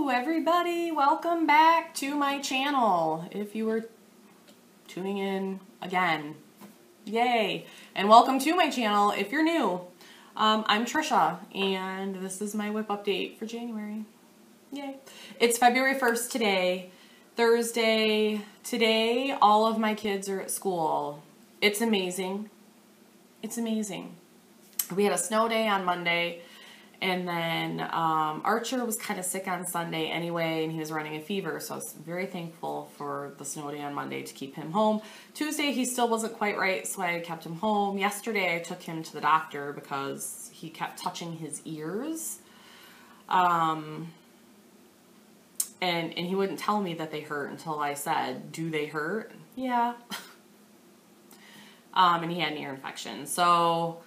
Hello everybody, welcome back to my channel. If you were tuning in again, yay. And welcome to my channel if you're new. I'm Trisha and this is my whip update for January. Yay. It's February 1st today, Thursday. Today all of my kids are at school. It's amazing. It's amazing. We had a snow day on Monday. And then Archer was kind of sick on Sunday anyway, and he was running a fever, so I was very thankful for the snow day on Monday to keep him home. Tuesday, he still wasn't quite right, so I kept him home. Yesterday, I took him to the doctor because he kept touching his ears. And he wouldn't tell me that they hurt until I said, do they hurt? Yeah. And he had an ear infection. So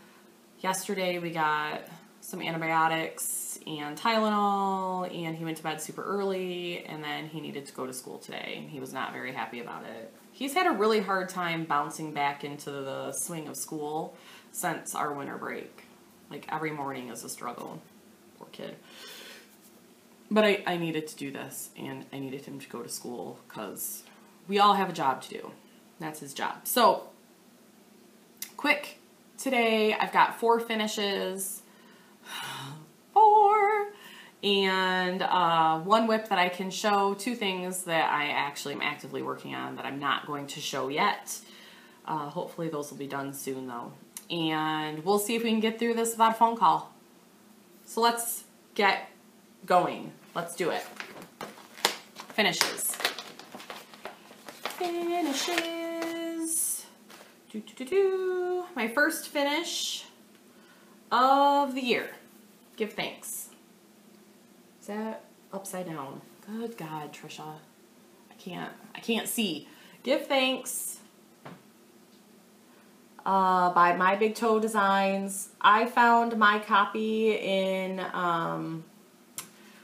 yesterday, we got some antibiotics and Tylenol, and he went to bed super early, and then he needed to go to school today, and he was not very happy about it. He's had a really hard time bouncing back into the swing of school since our winter break. Like, every morning is a struggle. Poor kid. But I needed to do this, and I needed him to go to school, because we all have a job to do. That's his job. So, quick, today I've got 4 finishes. 4 and 1 whip that I can show, 2 things that I actually am actively working on that I'm not going to show yet. Hopefully those will be done soon though, and we'll see if we can get through this without a phone call. So let's get going. Let's do it. Finishes. My first finish of the year. Give thanks. Is that upside down? Good God, Trisha. I can't see. Give thanks. By My Big Toe Designs. I found my copy in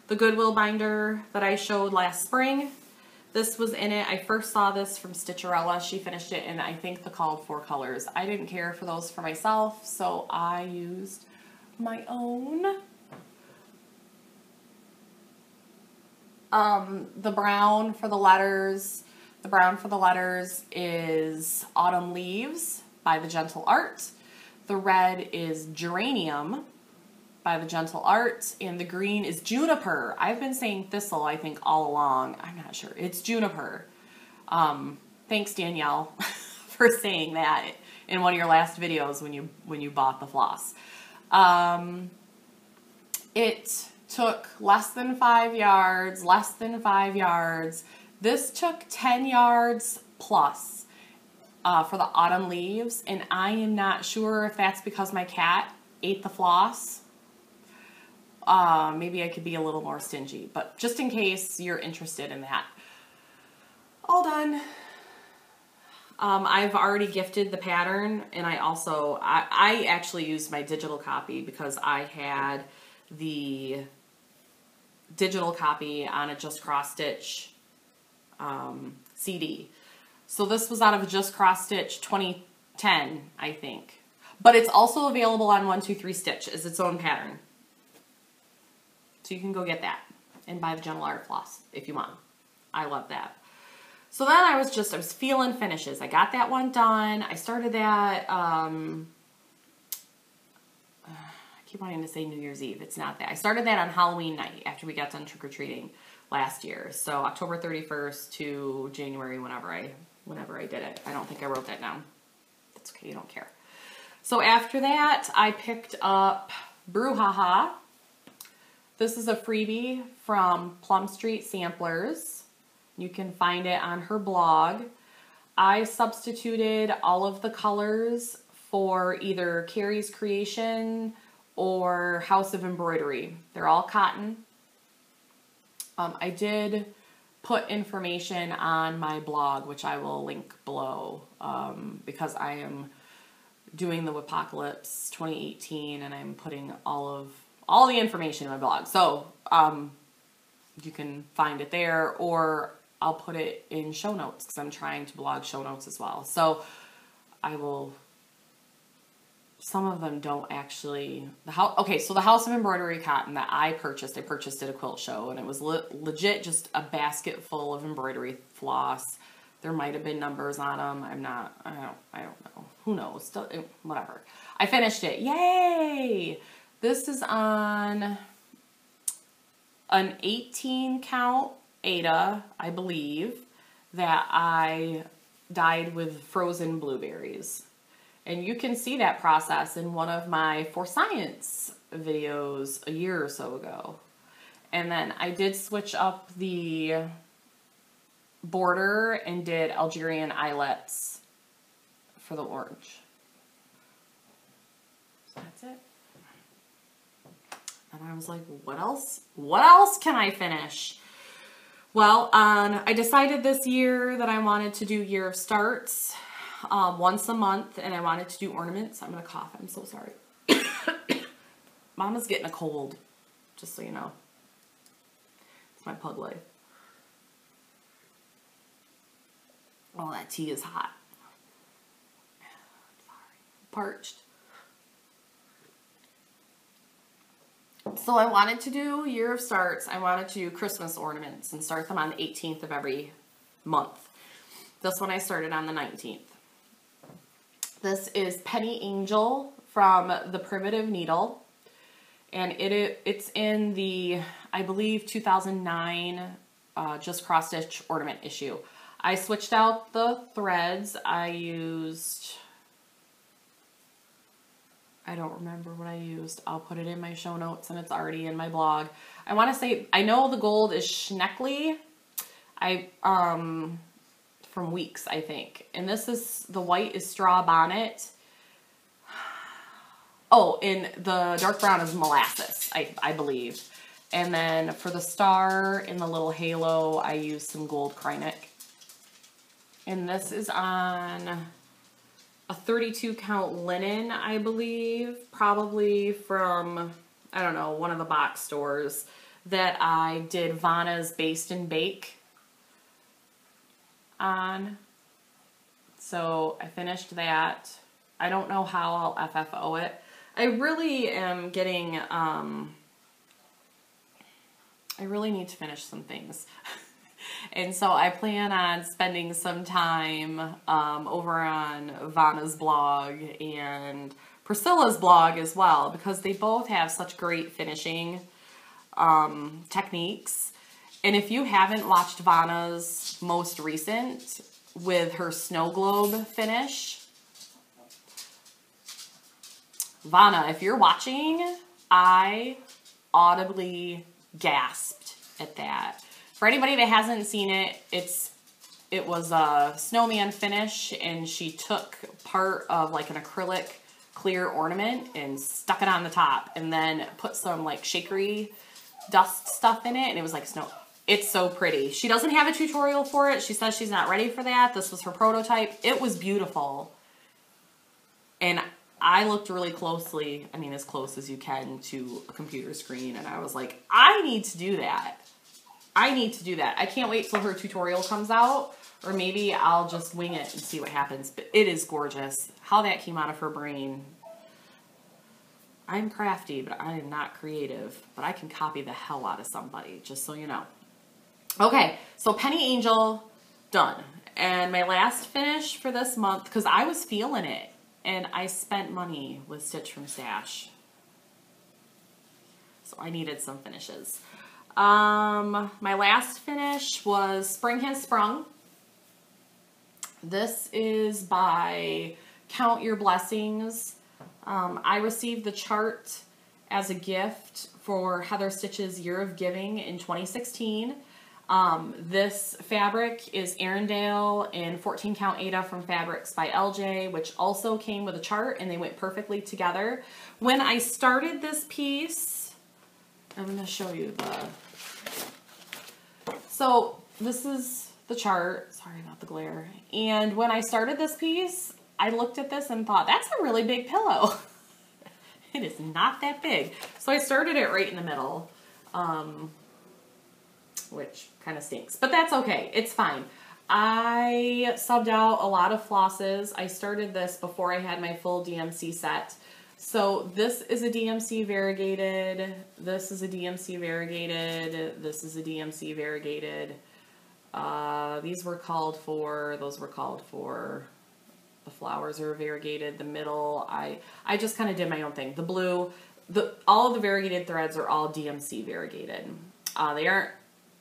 the Goodwill binder that I showed last spring. This was in it. I first saw this from Stitcherella. She finished it in, I think, the called 4 colors. I didn't care for those for myself, so I used my own. The brown for the letters. The brown for the letters is Autumn Leaves by The Gentle Art. The red is Geranium by The Gentle Art. And the green is Juniper. I've been saying thistle, I think, all along. I'm not sure. It's Juniper. Thanks, Danielle, for saying that in one of your last videos when you bought the floss. It took less than 5 yards, This took 10 yards plus for the autumn leaves, and I am not sure if that's because my cat ate the floss. Maybe I could be a little more stingy, but just in case you're interested in that. All done. I've already gifted the pattern, and I actually used my digital copy because I had the digital copy on a Just Cross Stitch CD. So this was out of a Just Cross Stitch 2010, I think. But it's also available on 123 Stitch as its own pattern. So you can go get that and buy the Gentle Art floss if you want. I love that. So then I was feeling finishes. I got that one done. I started that, I keep wanting to say New Year's Eve. It's not that. I started that on Halloween night after we got done trick-or-treating last year. So October 31st to January, whenever I did it. I don't think I wrote that down. That's okay, you don't care. So after that, I picked up BrewHaha. This is a freebie from Plum Street Samplers. You can find it on her blog. I substituted all of the colors for either Carrie's Creation or House of Embroidery. They're all cotton. I did put information on my blog, which I will link below, because I am doing the Apocalypse 2018, and I'm putting all the information in my blog. So you can find it there, or I'll put it in show notes because I'm trying to blog show notes as well. So I will some of them don't actually, okay, so the House of Embroidery cotton that I purchased at a quilt show, and it was legit just a basket full of embroidery floss. There might have been numbers on them. I don't know. Who knows? Still, whatever. I finished it. Yay! This is on an 18 count Ada, I believe, that I dyed with frozen blueberries. And you can see that process in one of my For Science videos a year or so ago. And then I did switch up the border and did Algerian eyelets for the orange. So that's it. And I was like, what else? What else can I finish? Well, I decided this year that I wanted to do Year of Starts once a month, and I wanted to do ornaments. I'm going to cough. I'm so sorry. Mama's getting a cold, just so you know. It's my pug life. Oh, that tea is hot. Sorry. Parched. So I wanted to do Year of Starts. I wanted to do Christmas ornaments and start them on the 18th of every month. This one I started on the 19th. This is Penny Angel from the Primitive Needle. And it's in the, I believe, 2009 Just Cross Stitch ornament issue. I switched out the threads. I used, I don't remember what I used. I'll put it in my show notes, and it's already in my blog. I want to say, I know the gold is Schneckly. From Weeks, I think. And this is, the white is Straw Bonnet. Oh, and the dark brown is Molasses, I believe. And then for the star in the little halo, I used some gold Krynic. And this is on a 32 count linen, I believe. Probably from, I don't know, one of the box stores that I did Vanna's Baste and Bake on. So I finished that. I don't know how I'll FFO it. I really am getting, I really need to finish some things. And so I plan on spending some time over on Vanna's blog and Priscilla's blog as well, because they both have such great finishing techniques. And if you haven't watched Vanna's most recent with her snow globe finish, Vanna, if you're watching, I audibly gasped at that. For anybody that hasn't seen it, it was a snowman finish, and she took part of like an acrylic clear ornament and stuck it on the top, and then put some like shakery dust stuff in it, and it was like snow. It's so pretty. She doesn't have a tutorial for it. She says she's not ready for that. This was her prototype. It was beautiful. And I looked really closely, I mean, as close as you can to a computer screen, and I was like, I need to do that. I need to do that. I can't wait till her tutorial comes out, or maybe I'll just wing it and see what happens. But it is gorgeous. How that came out of her brain. I'm crafty, but I am not creative. But I can copy the hell out of somebody, just so you know. Okay, so Penny Angel, done. And my last finish for this month, because I was feeling it, and I spent money with Stitch from Stash. So I needed some finishes. My last finish was Spring Has Sprung. This is by Count Your Blessings. I received the chart as a gift for Heather Stitch's Year of Giving in 2016. This fabric is Arendelle in 14 count Ada from Fabrics by LJ, which also came with a chart, and they went perfectly together. When I started this piece, I'm going to show you so this is the chart. Sorry about the glare. And when I started this piece, I looked at this and thought, that's a really big pillow. It is not that big. So I started it right in the middle, which kind of stinks, but that's okay. It's fine. I subbed out a lot of flosses. I started this before I had my full DMC set. So this is a DMC variegated, this is a DMC variegated, this is a DMC variegated. These were called for, those were called for. The flowers are variegated, the middle, I just kind of did my own thing. The blue, all of the variegated threads are all DMC variegated.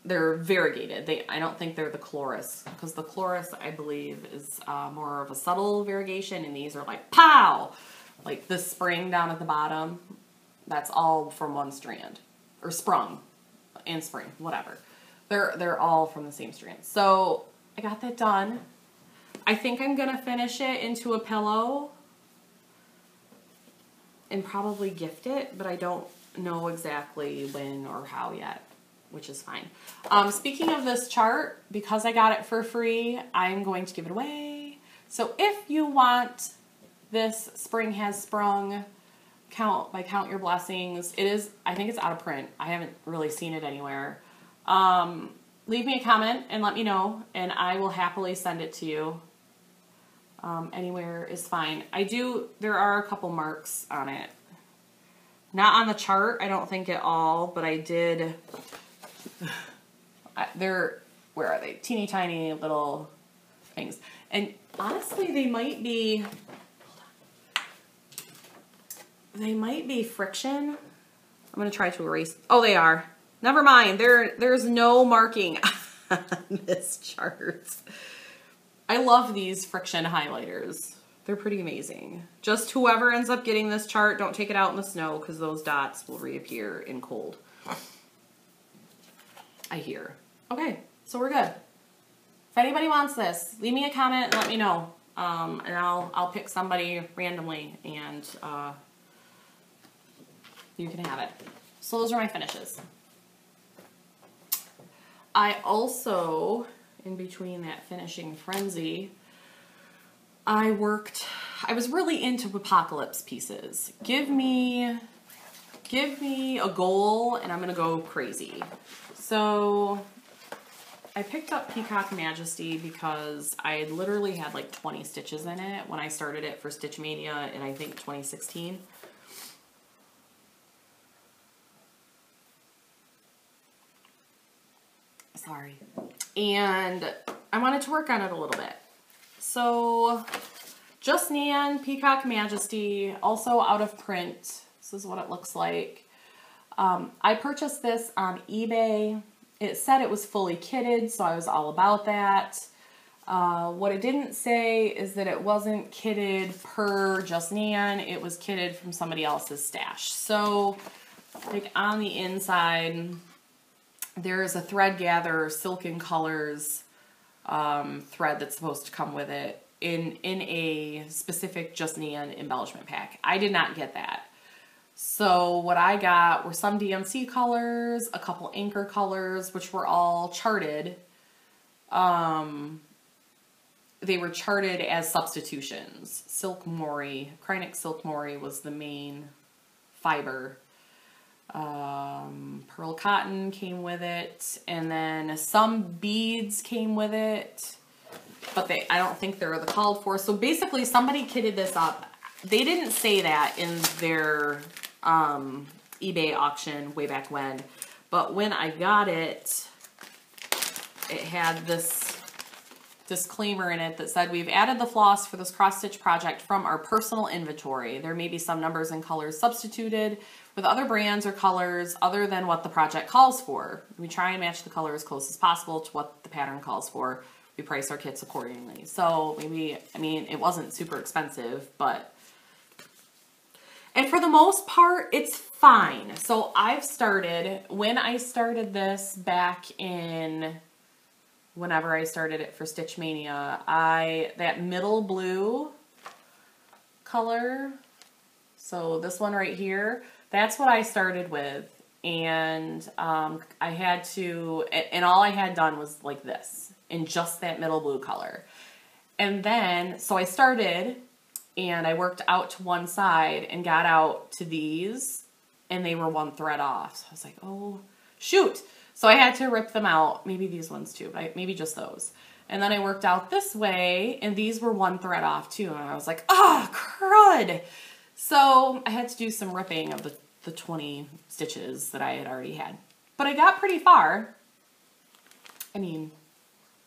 They're variegated. I don't think they're the chloris, because the chloris, I believe, is more of a subtle variegation, and these are like, pow! Like this spring down at the bottom, that's all from one strand. Or sprung and spring, whatever. They're all from the same strand. So I got that done. I think I'm going to finish it into a pillow and probably gift it, but I don't know exactly when or how yet, which is fine. Speaking of this chart, because I got it for free, I'm going to give it away. So if you want this Spring Has Sprung count by Count Your Blessings, I think it's out of print. I haven't really seen it anywhere. Leave me a comment and let me know, and I will happily send it to you. Anywhere is fine. There are a couple marks on it. Not on the chart, I don't think at all, but I did. Where are they? Teeny tiny little things. And honestly, they might be friction. I'm going to try to erase. Oh, they are. Never mind. There's no marking on this chart. I love these friction highlighters. They're pretty amazing. Just whoever ends up getting this chart, don't take it out in the snow because those dots will reappear in cold. I hear. Okay, so we're good. If anybody wants this, leave me a comment and let me know. And I'll pick somebody randomly and you can have it. So those are my finishes. I also, in between that finishing frenzy, I was really into apocalypse pieces. Give me a goal and I'm gonna go crazy. So I picked up Peacock Majesty because I literally had like 20 stitches in it when I started it for Stitch Mania in I think 2016. Sorry. And I wanted to work on it a little bit. So Just Nan, Peacock Majesty, also out of print. This is what it looks like. I purchased this on eBay. It said it was fully kitted, so I was all about that. What it didn't say is that it wasn't kitted per Just Nan. It was kitted from somebody else's stash. So, like on the inside, there's a thread gather, Silken Colors thread that's supposed to come with it in a specific Just Nan embellishment pack. I did not get that. So what I got were some DMC colors, a couple anchor colors, which were all charted. They were charted as substitutions. Silk Mori, Krynic Silk Mori was the main fiber. Pearl Cotton came with it, and then some beads came with it, but I don't think they're the called for. So basically somebody kitted this up. They didn't say that in their eBay auction way back when, but when I got it, it had this disclaimer in it that said, we've added the floss for this cross-stitch project from our personal inventory. There may be some numbers and colors substituted with other brands or colors other than what the project calls for. We try and match the color as close as possible to what the pattern calls for. We price our kits accordingly. So maybe, I mean, it wasn't super expensive, but... And for the most part, it's fine. So when I started this back in... Whenever I started it for Stitch Mania, that middle blue color, so this one right here, that's what I started with. And I had to, and all I had done was like this, in just that middle blue color. And then, so I started, and I worked out to one side and got out to these, and they were one thread off. So I was like, oh, shoot. So I had to rip them out, maybe these ones too, but maybe just those. And then I worked out this way, and these were 1 thread off too. And I was like, ah, crud. So I had to do some ripping of the 20 stitches that I had already had. But I got pretty far. I mean,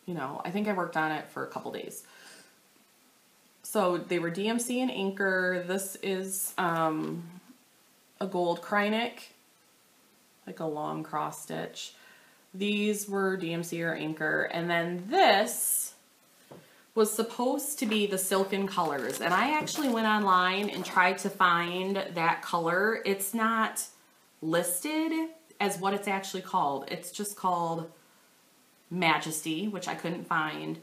you know, I think I worked on it for a couple days. So they were DMC and Anchor. This is a gold Krynic, like a long cross stitch. These were DMC or Anchor. And then this was supposed to be the Silken Colors. And I actually went online and tried to find that color. It's not listed as what it's actually called. It's just called Majesty, which I couldn't find.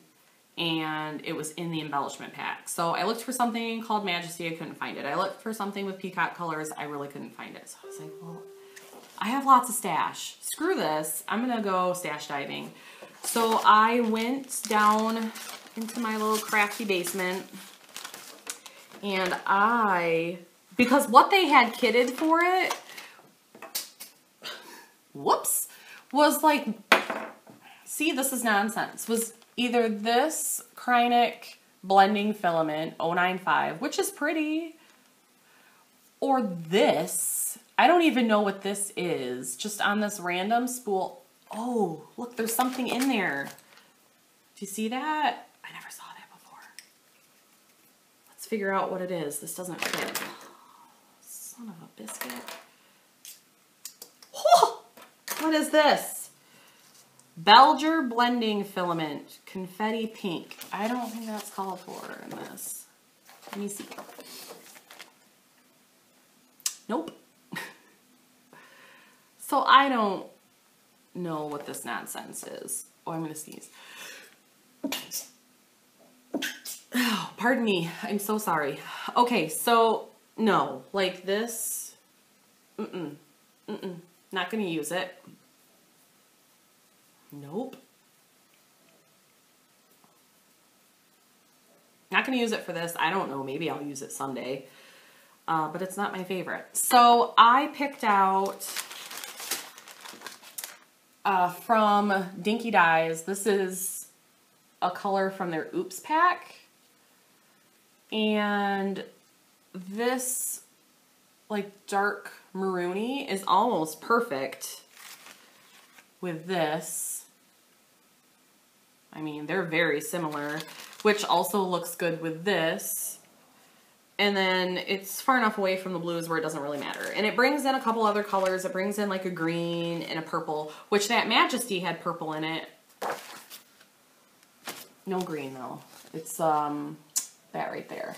And it was in the embellishment pack. So I looked for something called Majesty. I couldn't find it. I looked for something with Peacock colors. I really couldn't find it. So I was like, well, I have lots of stash. Screw this. I'm going to go stash diving. So I went down into my little crafty basement. And because what they had kitted for it, whoops, was like, see, this is nonsense, was either this Krynic blending filament 095, which is pretty, or this. I don't even know what this is, just on this random spool. Oh, look, there's something in there. Do you see that? I never saw that before. Let's figure out what it is. This doesn't fit. Son of a biscuit. Oh, what is this? Belger blending filament, confetti pink. I don't think that's called for in this. Let me see. Nope. So I don't know what this nonsense is. Oh, I'm gonna sneeze. Oh, pardon me. I'm so sorry. Okay, so no, like this. Not gonna use it. Nope. Not going to use it for this. I don't know. Maybe I'll use it someday. But it's not my favorite. So I picked out from Dinky Dyes. This is a color from their Oops pack. And this like dark maroony is almost perfect with this. I mean, they're very similar, which also looks good with this. And then it's far enough away from the blues where it doesn't really matter. And it brings in a couple other colors. It brings in like a green and a purple, which that Majesty had purple in it. No green though. It's that right there.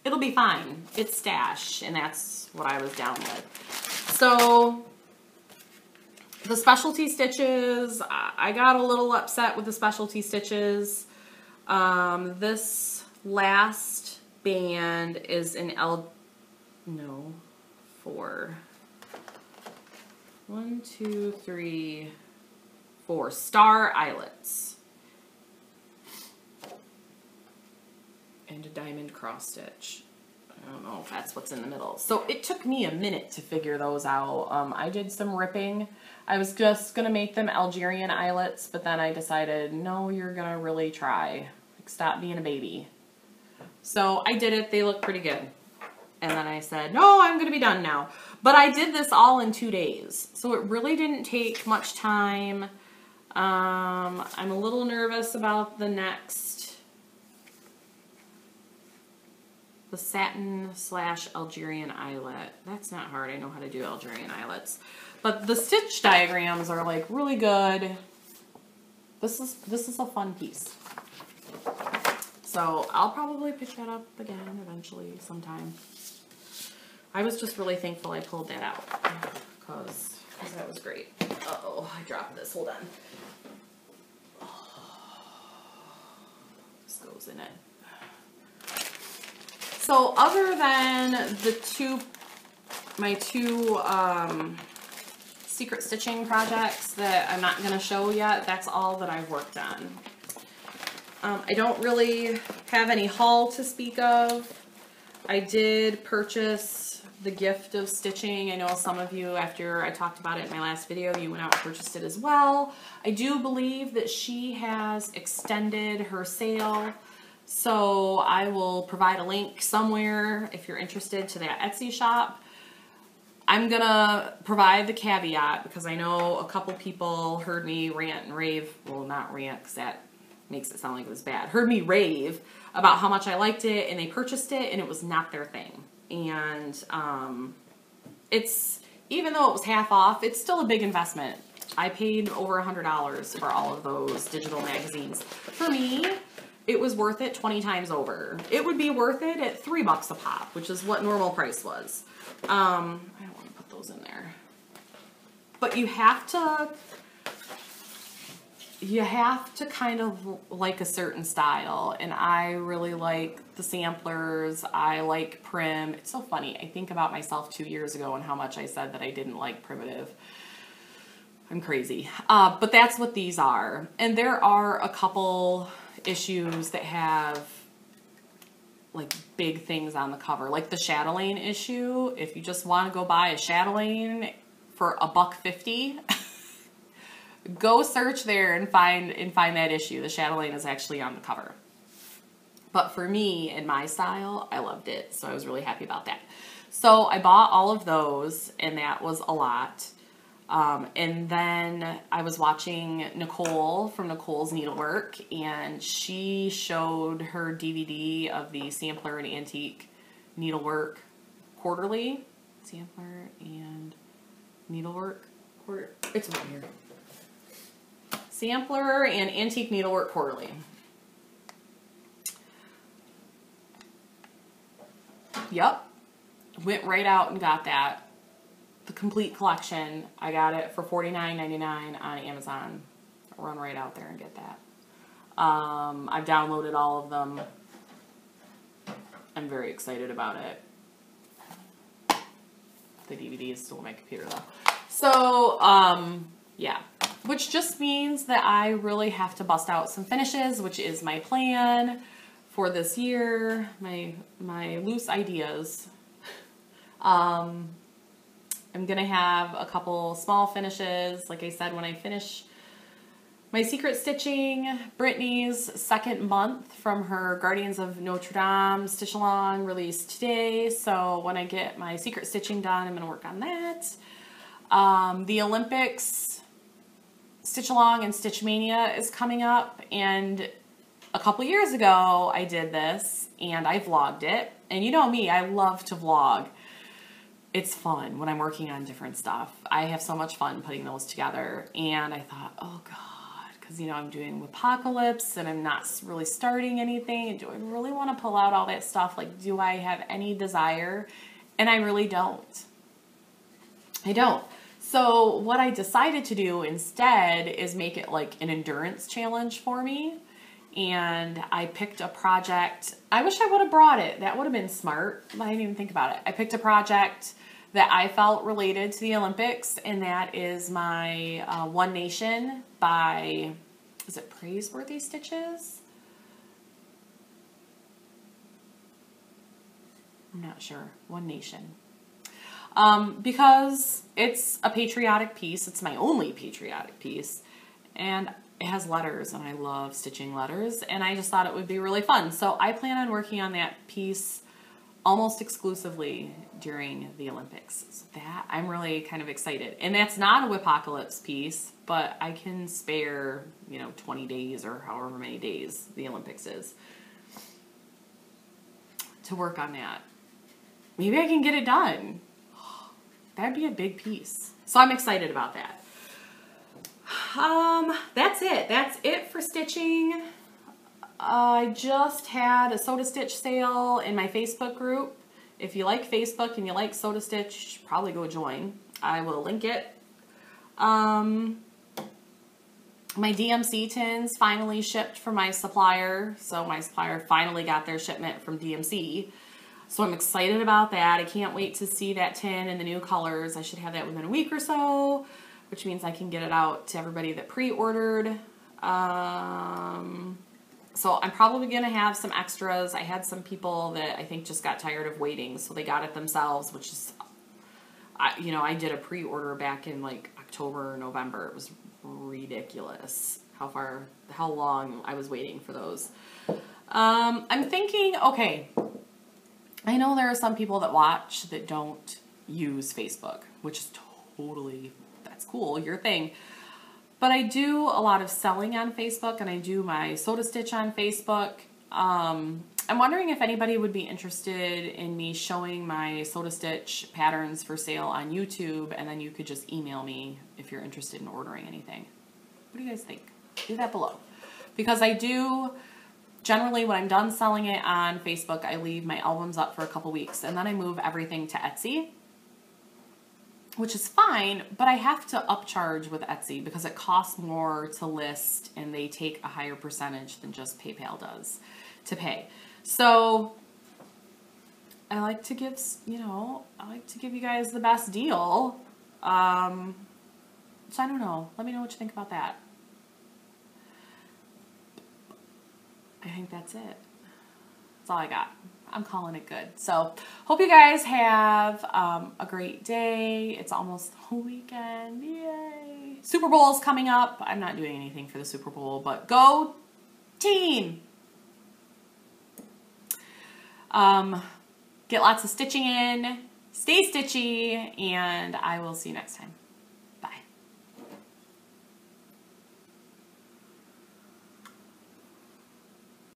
It'll be fine. It's stash, and that's what I was down with. So the specialty stitches, I got a little upset with the specialty stitches. This last band is an four star eyelets. And a diamond cross stitch. I don't know if that's what's in the middle. So it took me a minute to figure those out. I did some ripping. I was just going to make them Algerian eyelets, but then I decided, no, you're going to really try. Like, stop being a baby. So I did it. They look pretty good. And then I said, no, I'm going to be done now. But I did this all in 2 days. So it really didn't take much time. I'm a little nervous about the satin / Algerian eyelet. That's not hard. I know how to do Algerian eyelets. But the stitch diagrams are like really good. This is a fun piece. So I'll probably pick that up again eventually sometime. I was just really thankful I pulled that out because that was great. Uh-oh, I dropped this. Hold on. Oh, this goes in it. So other than my two secret stitching projects that I'm not going to show yet, that's all that I've worked on. I don't really have any haul to speak of. I did purchase the gift of stitching. I know some of you, after I talked about it in my last video, you went out and purchased it as well. I do believe that she has extended her sale, so I will provide a link somewhere if you're interested to that Etsy shop. I'm gonna provide the caveat because I know a couple people heard me rant and rave. Well, not rant because that makes it sound like it was bad. Heard me rave about how much I liked it, and they purchased it, and it was not their thing. And it's, even though it was half off, it's still a big investment. I paid over $100 for all of those digital magazines. For me, it was worth it 20 times over. It would be worth it at $3 a pop, which is what normal price was. I don't want to put those in there. But you have to kind of like a certain style, and I really like the samplers. I like Prim. It's so funny. I think about myself 2 years ago and how much I said that I didn't like primitive. I'm crazy. But that's what these are. And there are a couple issues that have like big things on the cover, like the chatelaine issue. If you just want to go buy a chatelaine for $1.50, go search there and find that issue. The chatelaine is actually on the cover. But for me and my style, I loved it, so I was really happy about that. So I bought all of those, and that was a lot. And then I was watching Nicole from Nicole's Needlework, and she showed her DVD of the Sampler and Antique Needlework Quarterly. Sampler and Needlework Quarter. It's right here. Sampler and Antique Needlework Quarterly. Yep. Went right out and got that. The complete collection. I got it for $49.99 on Amazon. I'll run right out there and get that. I've downloaded all of them. I'm very excited about it. The DVD is still on my computer though. So, yeah. Which just means that I really have to bust out some finishes, which is my plan for this year. My loose ideas. I'm going to have a couple small finishes. Like I said, when I finish my secret stitching, Brittany's second month from her Guardians of Notre Dame stitch along released today. So when I get my secret stitching done, I'm going to work on that. The Olympics stitch along and Stitch Mania is coming up. And a couple years ago, I did this and I vlogged it. And you know me, I love to vlog. It's fun when I'm working on different stuff. I have so much fun putting those together. And I thought, oh God, because, you know, I'm doing Apocalypse and I'm not really starting anything. Do I really want to pull out all that stuff? Like, do I have any desire? And I really don't. I don't. So what I decided to do instead is make it like an endurance challenge for me. And I picked a project. I wish I would have brought it. That would have been smart, but I didn't even think about it. I picked a project that I felt related to the Olympics, and that is my One Nation by, is it Praiseworthy Stitches? I'm not sure. One Nation. Because it's a patriotic piece. It's my only patriotic piece. And it has letters, and I love stitching letters, and I just thought it would be really fun. So I plan on working on that piece almost exclusively during the Olympics. So that, I'm really kind of excited. And that's not a Whipocalypse piece, but I can spare, you know, 20 days or however many days the Olympics is to work on that. Maybe I can get it done. That'd be a big piece. So I'm excited about that. That's it. That's it for stitching. I just had a Soda Stitch sale in my Facebook group. If you like Facebook and you like Soda Stitch, you should probably go join. I will link it. My DMC tins finally shipped from my supplier. So my supplier finally got their shipment from DMC. So I'm excited about that. I can't wait to see that tin in the new colors. I should have that within a week or so, which means I can get it out to everybody that pre-ordered. So I'm probably going to have some extras. I had some people that I think just got tired of waiting, so they got it themselves, which is, you know, I did a pre-order back in like October or November. It was ridiculous how long I was waiting for those. I'm thinking, okay, I know there are some people that watch that don't use Facebook, which is totally, that's cool, your thing. But I do a lot of selling on Facebook, and I do my soda stitch on Facebook. I'm wondering if anybody would be interested in me showing my soda stitch patterns for sale on YouTube, and then you could just email me if you're interested in ordering anything. What do you guys think? Do that below. Because I do, generally when I'm done selling it on Facebook, I leave my albums up for a couple weeks, and then I move everything to Etsy, which is fine, but I have to upcharge with Etsy because it costs more to list, and they take a higher percentage than just PayPal does to pay. So I like to give, you know, I like to give you guys the best deal. So I don't know. Let me know what you think about that. I think that's it. That's all I got. I'm calling it good. So hope you guys have a great day. It's almost the weekend. Yay. Super Bowl's coming up. I'm not doing anything for the Super Bowl, but go team. Get lots of stitching in. Stay stitchy, and I will see you next time.